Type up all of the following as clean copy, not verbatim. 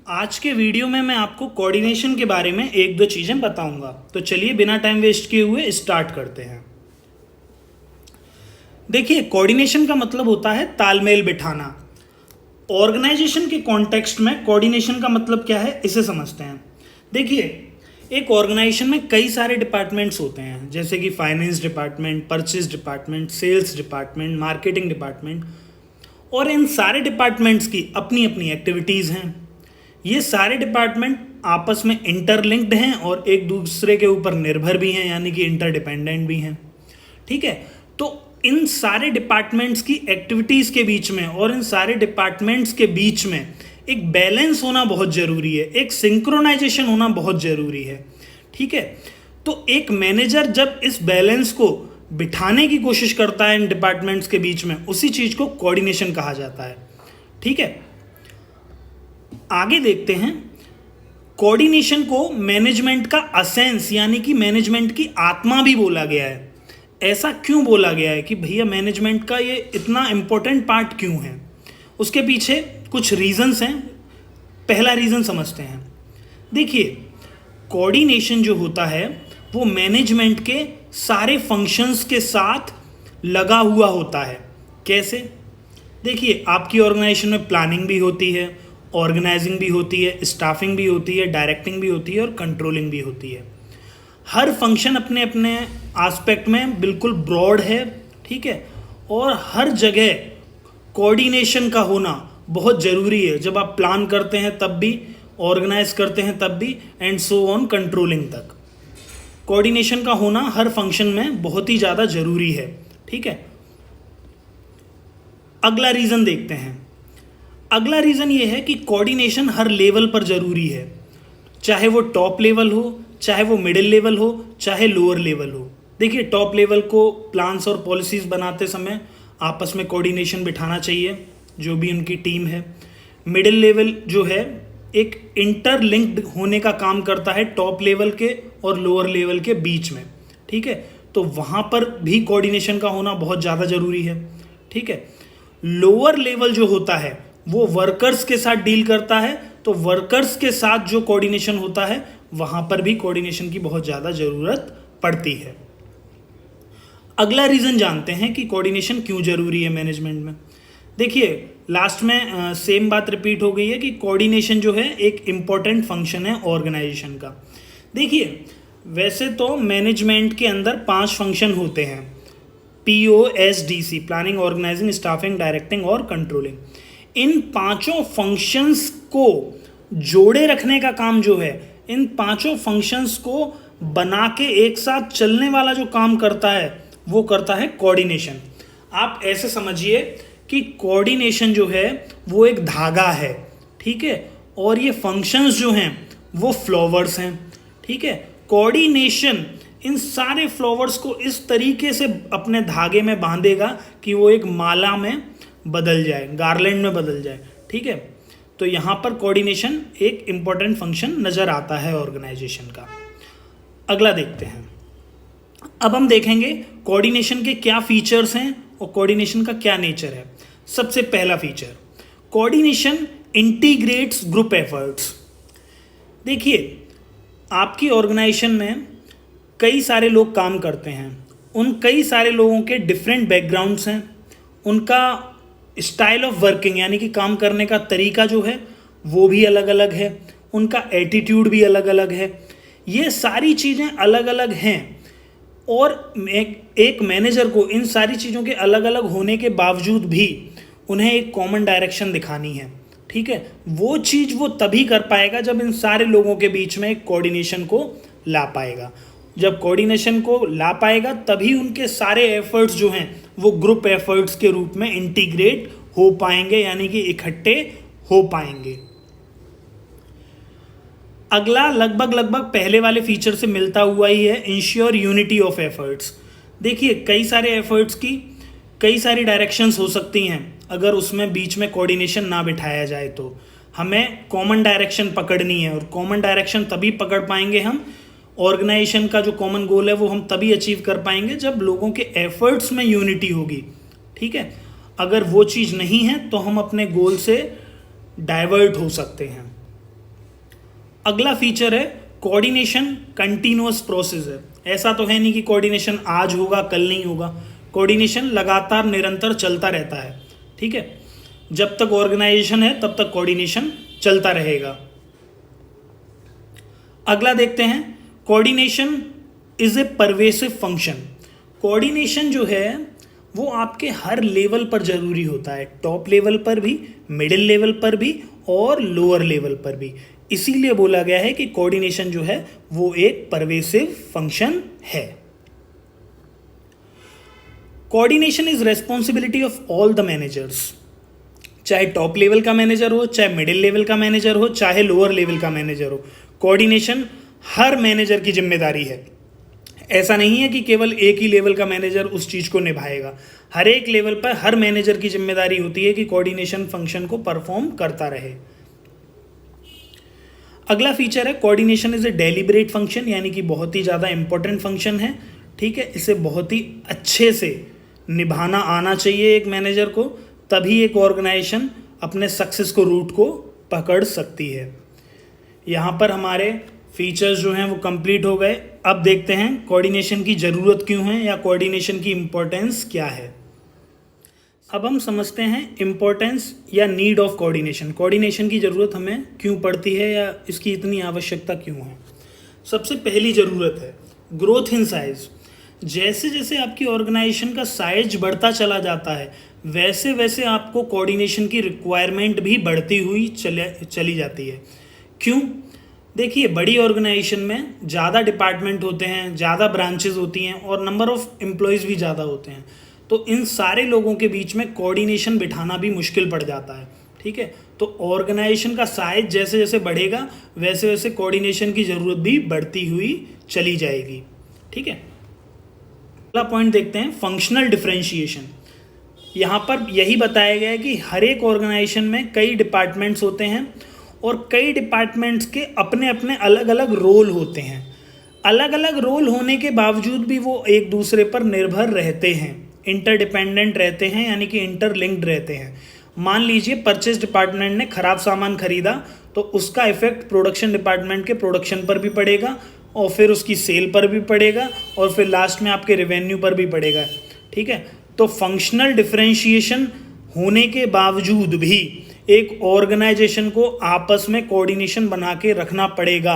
आज के वीडियो में मैं आपको कोऑर्डिनेशन के बारे में एक दो चीज़ें बताऊंगा। तो चलिए बिना टाइम वेस्ट किए हुए स्टार्ट करते हैं। देखिए, कोऑर्डिनेशन का मतलब होता है तालमेल बिठाना। ऑर्गेनाइजेशन के कॉन्टेक्स्ट में कोऑर्डिनेशन का मतलब क्या है, इसे समझते हैं। देखिए, एक ऑर्गेनाइजेशन में कई सारे डिपार्टमेंट्स होते हैं, जैसे कि finance department, purchase department, sales department, marketing department, और इन सारे डिपार्टमेंट्स की अपनी अपनी एक्टिविटीज़ हैं। ये सारे डिपार्टमेंट आपस में इंटरलिंक्ड हैं और एक दूसरे के ऊपर निर्भर भी हैं, यानी कि इंटरडिपेंडेंट भी हैं। ठीक है, तो इन सारे डिपार्टमेंट्स की एक्टिविटीज़ के बीच में और इन सारे डिपार्टमेंट्स के बीच में एक बैलेंस होना बहुत ज़रूरी है, एक सिंक्रोनाइजेशन होना बहुत ज़रूरी है। ठीक है, तो एक मैनेजर जब इस बैलेंस को बिठाने की कोशिश करता है इन डिपार्टमेंट्स के बीच में, उसी चीज़ को कोऑर्डिनेशन कहा जाता है। ठीक है, आगे देखते हैं। कोऑर्डिनेशन को मैनेजमेंट का असेंस यानी कि मैनेजमेंट की आत्मा भी बोला गया है। ऐसा क्यों बोला गया है कि भैया मैनेजमेंट का ये इतना इम्पोर्टेंट पार्ट क्यों है? उसके पीछे कुछ रीजंस हैं। पहला रीजन समझते हैं। देखिए, कोऑर्डिनेशन जो होता है वो मैनेजमेंट के सारे फंक्शंस के साथ लगा हुआ होता है। कैसे? देखिए, आपकी ऑर्गेनाइजेशन में प्लानिंग भी होती है, ऑर्गेनाइजिंग भी होती है, स्टाफिंग भी होती है, डायरेक्टिंग भी होती है और कंट्रोलिंग भी होती है। हर फंक्शन अपने अपने एस्पेक्ट में बिल्कुल ब्रॉड है। ठीक है, और हर जगह कोऑर्डिनेशन का होना बहुत ज़रूरी है। जब आप प्लान करते हैं तब भी, ऑर्गेनाइज करते हैं तब भी, एंड सो ऑन कंट्रोलिंग तक कोऑर्डिनेशन का होना हर फंक्शन में बहुत ही ज़्यादा ज़रूरी है। ठीक है, अगला रीज़न देखते हैं। अगला रीज़न ये है कि कोऑर्डिनेशन हर लेवल पर ज़रूरी है, चाहे वो टॉप लेवल हो, चाहे वो मिडिल लेवल हो, चाहे लोअर लेवल हो। देखिए, टॉप लेवल को प्लान्स और पॉलिसीज़ बनाते समय आपस में कोऑर्डिनेशन बिठाना चाहिए, जो भी उनकी टीम है। मिडिल लेवल जो है एक इंटरलिंक्ड होने का काम करता है टॉप लेवल के और लोअर लेवल के बीच में। ठीक है, तो वहाँ पर भी कोऑर्डिनेशन का होना बहुत ज़्यादा ज़रूरी है। ठीक है, लोअर लेवल जो होता है वो वर्कर्स के साथ डील करता है, तो वर्कर्स के साथ जो कोऑर्डिनेशन होता है वहाँ पर भी कोऑर्डिनेशन की बहुत ज़्यादा ज़रूरत पड़ती है। अगला रीज़न जानते हैं कि कोऑर्डिनेशन क्यों ज़रूरी है मैनेजमेंट में। देखिए, लास्ट में सेम बात रिपीट हो गई है कि कोऑर्डिनेशन जो है एक इम्पॉर्टेंट फंक्शन है ऑर्गेनाइजेशन का। देखिए, वैसे तो मैनेजमेंट के अंदर 5 फंक्शन होते हैं, POSDC, planning, organising, staffing, directing और कंट्रोलिंग। इन पांचों फंक्शंस को जोड़े रखने का काम जो है, इन पांचों फंक्शंस को बना के एक साथ चलने वाला जो काम करता है वो करता है कोऑर्डिनेशन। आप ऐसे समझिए कि कोऑर्डिनेशन जो है वो एक धागा है। ठीक है, और ये फंक्शंस जो हैं वो फ्लावर्स हैं। ठीक है, कोऑर्डिनेशन इन सारे फ्लावर्स को इस तरीके से अपने धागे में बांधेगा कि वो एक माला में बदल जाए, गार्लैंड में बदल जाए। ठीक है, तो यहाँ पर कोऑर्डिनेशन एक इम्पॉर्टेंट फंक्शन नज़र आता है ऑर्गेनाइजेशन का। अगला देखते हैं। अब हम देखेंगे कोऑर्डिनेशन के क्या फीचर्स हैं और कोऑर्डिनेशन का क्या नेचर है। सबसे पहला feature, coordination integrates group efforts. देखिए, आपकी ऑर्गेनाइजेशन में कई सारे लोग काम करते हैं, उन कई सारे लोगों के डिफरेंट बैकग्राउंड्स हैं, उनका स्टाइल ऑफ वर्किंग यानी कि काम करने का तरीका जो है वो भी अलग अलग है, उनका एटीट्यूड भी अलग अलग है। ये सारी चीज़ें अलग अलग हैं और एक मैनेजर को इन सारी चीज़ों के अलग अलग होने के बावजूद भी उन्हें एक कॉमन डायरेक्शन दिखानी है। ठीक है, वो चीज़ वो तभी कर पाएगा जब इन सारे लोगों के बीच में एक कोऑर्डिनेशन को ला पाएगा। जब कोऑर्डिनेशन को ला पाएगा तभी उनके सारे एफर्ट्स जो हैं वो ग्रुप एफर्ट्स के रूप में इंटीग्रेट हो पाएंगे, यानी कि इकट्ठे हो पाएंगे। अगला लगभग पहले वाले फीचर से मिलता हुआ ही है, इंश्योर यूनिटी ऑफ एफर्ट्स। देखिए, कई सारे एफर्ट्स की कई सारी डायरेक्शंस हो सकती हैं, अगर उसमें बीच में कोऑर्डिनेशन ना बिठाया जाए तो हमें कॉमन डायरेक्शन पकड़नी है, और कॉमन डायरेक्शन तभी पकड़ पाएंगे हम, ऑर्गेनाइजेशन का जो कॉमन गोल है वो हम तभी अचीव कर पाएंगे जब लोगों के एफर्ट्स में यूनिटी होगी। ठीक है, अगर वो चीज़ नहीं है तो हम अपने गोल से डाइवर्ट हो सकते हैं। अगला फीचर है कोऑर्डिनेशन कंटिन्यूअस प्रोसेस है। ऐसा तो है नहीं कि कोऑर्डिनेशन आज होगा कल नहीं होगा, कोऑर्डिनेशन लगातार निरंतर चलता रहता है। ठीक है, जब तक ऑर्गेनाइजेशन है तब तक कोऑर्डिनेशन चलता रहेगा। अगला देखते हैं, coordination is a pervasive function. Coordination जो है वो आपके हर लेवल पर जरूरी होता है, टॉप लेवल पर भी, मिडिल लेवल पर भी और लोअर लेवल पर भी। इसीलिए बोला गया है कि कोऑर्डिनेशन जो है वो एक परवेसिव फंक्शन है। Coordination is responsibility of all the managers. चाहे टॉप लेवल का मैनेजर हो, चाहे मिडिल लेवल का मैनेजर हो, चाहे लोअर लेवल का मैनेजर हो, कोऑर्डिनेशन हर मैनेजर की जिम्मेदारी है। ऐसा नहीं है कि केवल एक ही लेवल का मैनेजर उस चीज़ को निभाएगा। हर एक लेवल पर हर मैनेजर की जिम्मेदारी होती है कि कोऑर्डिनेशन फंक्शन को परफॉर्म करता रहे। अगला फीचर है coordination is a deliberate function, यानी कि बहुत ही ज़्यादा इंपॉर्टेंट फंक्शन है। ठीक है, इसे बहुत ही अच्छे से निभाना आना चाहिए एक मैनेजर को, तभी एक ऑर्गेनाइजेशन अपने सक्सेस को रूट को पकड़ सकती है। यहाँ पर हमारे फीचर्स जो हैं वो कंप्लीट हो गए। अब देखते हैं कोऑर्डिनेशन की ज़रूरत क्यों है या कोऑर्डिनेशन की इम्पोर्टेंस क्या है। अब हम समझते हैं इम्पोर्टेंस या नीड ऑफ कोऑर्डिनेशन। कोऑर्डिनेशन की ज़रूरत हमें क्यों पड़ती है या इसकी इतनी आवश्यकता क्यों है। सबसे पहली ज़रूरत है ग्रोथ इन साइज। जैसे जैसे आपकी ऑर्गेनाइजेशन का साइज बढ़ता चला जाता है वैसे वैसे आपको कोऑर्डिनेशन की रिक्वायरमेंट भी बढ़ती हुई चली जाती है। क्यों? देखिए, बड़ी ऑर्गेनाइजेशन में ज़्यादा डिपार्टमेंट होते हैं, ज़्यादा ब्रांचेस होती हैं और नंबर ऑफ़ एम्प्लॉयज़ भी ज़्यादा होते हैं, तो इन सारे लोगों के बीच में कोऑर्डिनेशन बिठाना भी मुश्किल पड़ जाता है। ठीक है, तो ऑर्गेनाइजेशन का साइज जैसे जैसे बढ़ेगा वैसे वैसे कोऑर्डिनेशन की ज़रूरत भी बढ़ती हुई चली जाएगी। ठीक है, अगला पॉइंट देखते हैं फंक्शनल डिफरेंशिएशन। यहाँ पर यही बताया गया है कि हर एक ऑर्गेनाइजेशन में कई डिपार्टमेंट्स होते हैं और कई डिपार्टमेंट्स के अपने अपने अलग अलग रोल होते हैं। अलग अलग रोल होने के बावजूद भी वो एक दूसरे पर निर्भर रहते हैं, इंटरडिपेंडेंट रहते हैं, यानी कि इंटरलिंक्ड रहते हैं। मान लीजिए परचेज डिपार्टमेंट ने ख़राब सामान खरीदा तो उसका इफेक्ट प्रोडक्शन डिपार्टमेंट के प्रोडक्शन पर भी पड़ेगा और फिर उसकी सेल पर भी पड़ेगा और फिर लास्ट में आपके रेवेन्यू पर भी पड़ेगा। ठीक है, तो फंक्शनल डिफरेंशिएशन होने के बावजूद भी एक ऑर्गेनाइजेशन को आपस में कोऑर्डिनेशन बना के रखना पड़ेगा।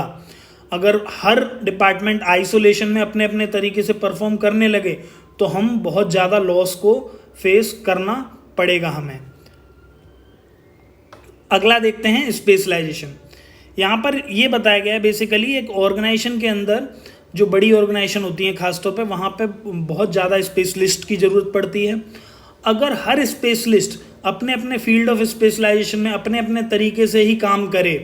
अगर हर डिपार्टमेंट आइसोलेशन में अपने अपने तरीके से परफॉर्म करने लगे तो हम बहुत ज़्यादा लॉस को फेस करना पड़ेगा हमें। अगला देखते हैं स्पेशलाइजेशन। यहाँ पर ये बताया गया है बेसिकली एक ऑर्गेनाइजेशन के अंदर जो बड़ी ऑर्गेनाइजेशन होती हैं खासतौर पे वहाँ पे बहुत ज़्यादा स्पेशलिस्ट की ज़रूरत पड़ती है। अगर हर स्पेशलिस्ट अपने अपने फील्ड ऑफ स्पेशलाइजेशन में अपने अपने तरीके से ही काम करे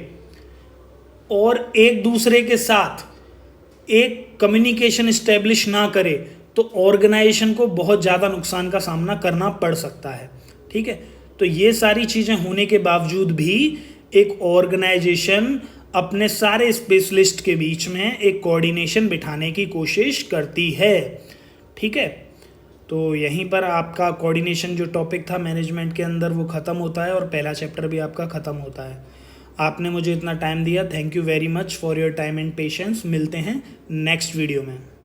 और एक दूसरे के साथ एक कम्युनिकेशन इस्टेब्लिश ना करे तो ऑर्गेनाइजेशन को बहुत ज़्यादा नुकसान का सामना करना पड़ सकता है। ठीक है, तो ये सारी चीज़ें होने के बावजूद भी एक ऑर्गेनाइजेशन अपने सारे स्पेशलिस्ट के बीच में एक कोऑर्डिनेशन बिठाने की कोशिश करती है। ठीक है, तो यहीं पर आपका कोऑर्डिनेशन जो टॉपिक था मैनेजमेंट के अंदर वो ख़त्म होता है और पहला चैप्टर भी आपका ख़त्म होता है। आपने मुझे इतना टाइम दिया, thank you very much for your time and patience. मिलते हैं नेक्स्ट वीडियो में।